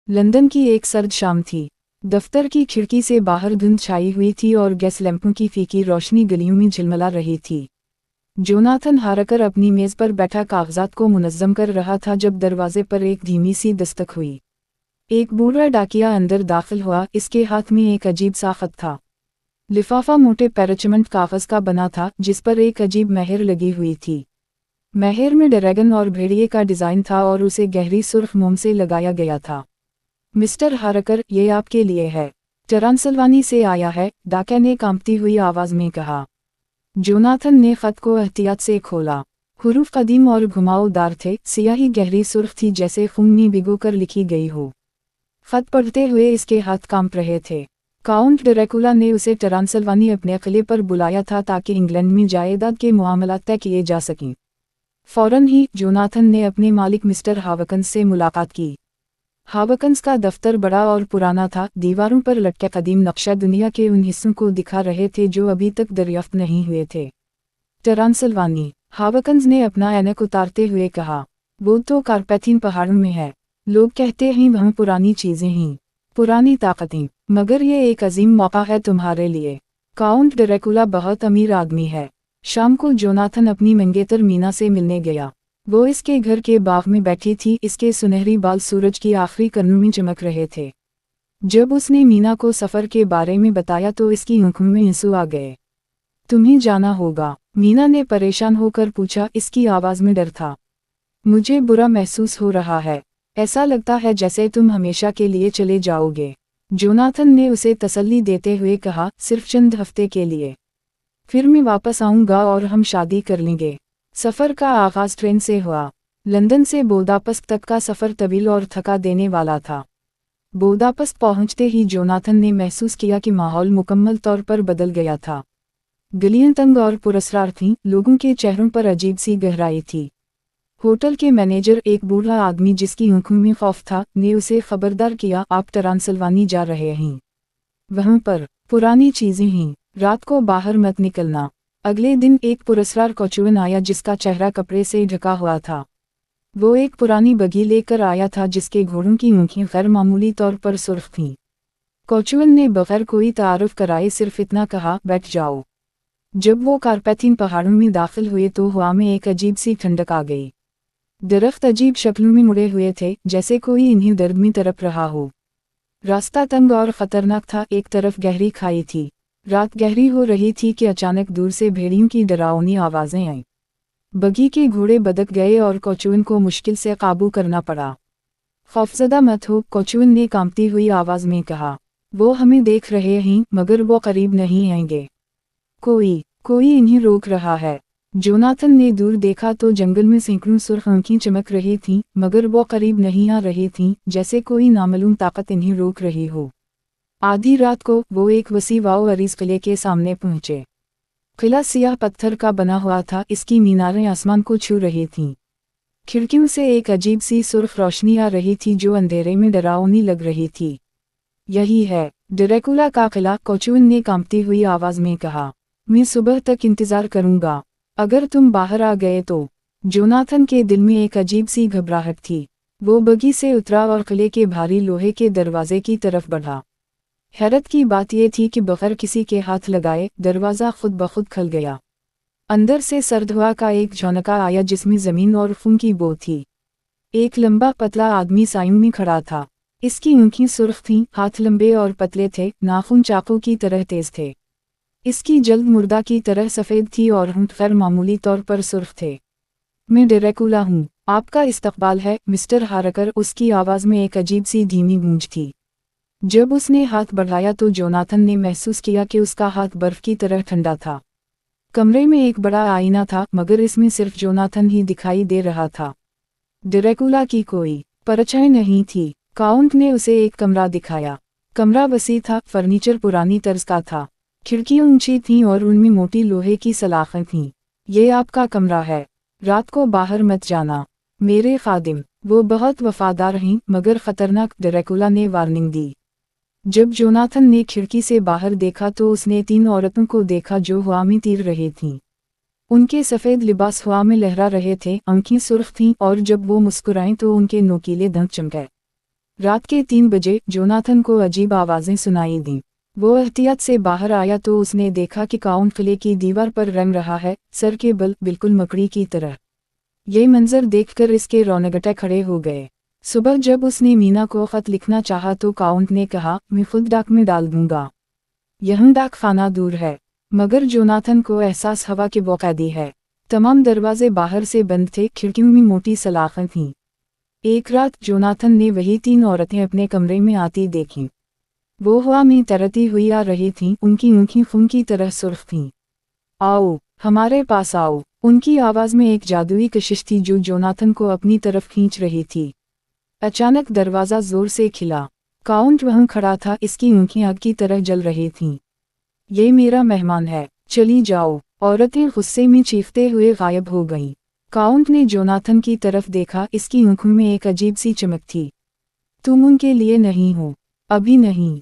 London की एक सर्द शाम थी। दफ्तर की खिड़की से बाहर धुंध छाई हुई थी और गैस लैंपों की फीकी रोशनी गलियों में झिलमिला रही थी। जोनाथन हारकर अपनी मेज पर बैठा कागजात को मुनज़्ज़म कर रहा था जब दरवाजे पर एक धीमी सी दस्तक हुई। एक बूढ़ा डाकिया अंदर दाखिल हुआ। इसके हाथ में एक अजीब सा खत था। लिफाफा मोटे पैराचमेंट कागज का बना था जिस पर एक अजीब मेहर लगी हुई थी। मेहर में ड्रैगन और भेड़िए का डिज़ाइन था और उसे गहरी सुर्ख मोम से लगाया गया था। मिस्टर हारकर, ये आपके लिए है। ट्रांसिल्वानी से आया है, डाकिया ने कांपती हुई आवाज़ में कहा। जोनाथन ने खत को एहतियात से खोला। हुरूफ कदीम और घुमावदार थे, सियाही गहरी सुर्ख थी जैसे खून में भिगोकर लिखी गई हो। खत पढ़ते हुए इसके हाथ कांप रहे थे। काउंट ड्रैकुला ने उसे ट्रांसिल्वानी अपने किले पर बुलाया था ताकि इंग्लैंड में जायदाद के मामला तय किए जा सकें। फौरन ही जोनाथन ने अपने मालिक मिस्टर हावकन्स से मुलाकात की। हावकन्स का दफ्तर बड़ा और पुराना था। दीवारों पर लटके कदीम नक्शा दुनिया के उन हिस्सों को दिखा रहे थे जो अभी तक दरियाफ्त नहीं हुए थे। ट्रांसिल्वानी, हावकन्स ने अपना ऐनक उतारते हुए कहा। वो तो कारपैथिन पहाड़ों में है। लोग कहते हैं वहाँ पुरानी चीज़ें हैं, पुरानी ताकतें, मगर ये एक अजीम मौका है तुम्हारे लिए। काउंट ड्रैकुला बहुत अमीर आदमी है। शाम को जोनाथन अपनी मंगेतर मीना से मिलने गया। वो इसके घर के बाग में बैठी थी। इसके सुनहरी बाल सूरज की आखिरी किरणों में चमक रहे थे। जब उसने मीना को सफ़र के बारे में बताया तो इसकी आंखों में आंसू आ गए। तुम्हें जाना होगा, मीना ने परेशान होकर पूछा। इसकी आवाज़ में डर था। मुझे बुरा महसूस हो रहा है। ऐसा लगता है जैसे तुम हमेशा के लिए चले जाओगे। जोनाथन ने उसे तसल्ली देते हुए कहा, सिर्फ चंद हफ्ते के लिए। फिर मैं वापस आऊँगा और हम शादी कर लेंगे। सफ़र का आगाज़ ट्रेन से हुआ। लंदन से बुदापेस्ट तक का सफ़र तवील और थका देने वाला था। बुदापेस्ट पहुंचते ही जोनाथन ने महसूस किया कि माहौल मुकम्मल तौर पर बदल गया था। गलियां तंग और पुरस्कार थीं, लोगों के चेहरों पर अजीब सी गहराई थी। होटल के मैनेजर, एक बूढ़ा आदमी जिसकी आंखों में खौफ था, ने उसे खबरदार किया, आप ट्रांसिल्वानी जा रहे हैं। वहाँ पर पुरानी चीज़ें हैं, रात को बाहर मत निकलना। अगले दिन एक पुरस्कार कोचुअन आया जिसका चेहरा कपड़े से ढका हुआ था। वो एक पुरानी बगी लेकर आया था जिसके घोड़ों की आंखें गैर मामूली तौर पर सुर्ख थीं। कोचुअन ने बगैर कोई तारुफ कराए सिर्फ इतना कहा, बैठ जाओ। जब वो कारपैथिन पहाड़ों में दाखिल हुए तो हवा में एक अजीब सी ठंडक आ गई। दरख्त अजीब शक्लों में मुड़े हुए थे, जैसे कोई इन्हें दर्द में तड़प रहा हो। रास्ता तंग और ख़तरनाक था। एक तरफ गहरी खाई थी। रात गहरी हो रही थी कि अचानक दूर से भेड़ियों की डरावनी आवाज़ें आईं। बगी के घोड़े बदक गए और कोचुअन को मुश्किल से काबू करना पड़ा। खौफज़दा मत हो, कोचुअन ने कांपती हुई आवाज़ में कहा। वो हमें देख रहे हैं मगर वो करीब नहीं आएंगे। कोई इन्हें रोक रहा है। जोनाथन ने दूर देखा तो जंगल में सैकड़ों सुर्ख आंखें चमक रही थीं, मगर वो करीब नहीं आ रही थीं, जैसे कोई नामालूम ताकत इन्हें रोक रही हो। आधी रात को वो एक वसी वाओ-अरीज़ किले के सामने पहुंचे। किला सियाह पत्थर का बना हुआ था। इसकी मीनारें आसमान को छू रही थीं। खिड़कियों से एक अजीब सी सुर्ख रोशनी आ रही थी जो अंधेरे में डरावनी लग रही थी। यही है ड्रैकुला का किला, कोचुअन ने कांपती हुई आवाज़ में कहा। मैं सुबह तक इंतज़ार करूंगा। अगर तुम बाहर आ गए तो। जोनाथन के दिल में एक अजीब सी घबराहट थी। वो बगी से उतरा और किले के भारी लोहे के दरवाजे की तरफ बढ़ा। हैरत की बात यह थी कि बगैर किसी के हाथ लगाए दरवाज़ा खुद ब खुद खुल गया। अंदर से सर्द हवा का एक झोंका आया जिसमें ज़मीन और खून की बू थी। एक लंबा पतला आदमी साइम में खड़ा था। इसकी आंखें सुर्ख थीं, हाथ लंबे और पतले थे, नाखून चाकू की तरह तेज थे। इसकी जल्द मुर्दा की तरह सफ़ेद थी और होंठ गैर मामूली तौर पर सुर्ख थे। मैं ड्रैकुला हूँ, आपका इस्तकबाल है मिस्टर हारकर। उसकी आवाज़ में एक अजीब सी धीमी गूंज थी। जब उसने हाथ बढ़ाया तो जोनाथन ने महसूस किया कि उसका हाथ बर्फ की तरह ठंडा था। कमरे में एक बड़ा आईना था, मगर इसमें सिर्फ जोनाथन ही दिखाई दे रहा था। ड्रैकुला की कोई परछाई नहीं थी। काउंट ने उसे एक कमरा दिखाया। कमरा वसी था, फर्नीचर पुरानी तर्ज का था। खिड़कियां ऊंची थीं और उनमें मोटी लोहे की सलाखें थीं। ये आपका कमरा है, रात को बाहर मत जाना। मेरे खादिम, वो बहुत वफादार हैं मगर ख़तरनाक, ड्रैकुला ने वार्निंग दी। जब जोनाथन ने खिड़की से बाहर देखा तो उसने 3 औरतों को देखा जो हवा में तीर रही थीं। उनके सफ़ेद लिबास हवा में लहरा रहे थे, आंखें सुर्ख थीं और जब वो मुस्कुराईं तो उनके नोकीले दांत चमके। रात के 3 बजे जोनाथन को अजीब आवाज़ें सुनाई दीं। वो एहतियात से बाहर आया तो उसने देखा कि काउंट किले की दीवार पर रंग रहा है, सर के बल बिल्कुल मकड़ी की तरह। ये मंजर देखकर इसके रोंगटे खड़े हो गए। सुबह जब उसने मीना को ख़त लिखना चाहा तो काउंट ने कहा, मैं खुद डाक में डाल दूंगा। यह डाक खाना दूर है। मगर जोनाथन को एहसास हवा के बौकादी है। तमाम दरवाजे बाहर से बंद थे, खिड़कियों में मोटी सलाखें थीं। एक रात जोनाथन ने वही 3 औरतें अपने कमरे में आती देखीं। वो हवा में तैरती हुई आ रही थीं, उनकी आँखें खून की तरह सुर्ख थीं। आओ, हमारे पास आओ। उनकी आवाज़ में एक जादुई कशिश थी जो जोनाथन को अपनी तरफ खींच रही थी। अचानक दरवाज़ा जोर से खिला। काउंट वहाँ खड़ा था, इसकी आँखें आग की तरह जल रही थीं। ये मेरा मेहमान है, चली जाओ। औरतें गुस्से में चीखते हुए गायब हो गईं। काउंट ने जोनाथन की तरफ देखा, इसकी आँखों में एक अजीब सी चमक थी। तुम उनके लिए नहीं हो, अभी नहीं।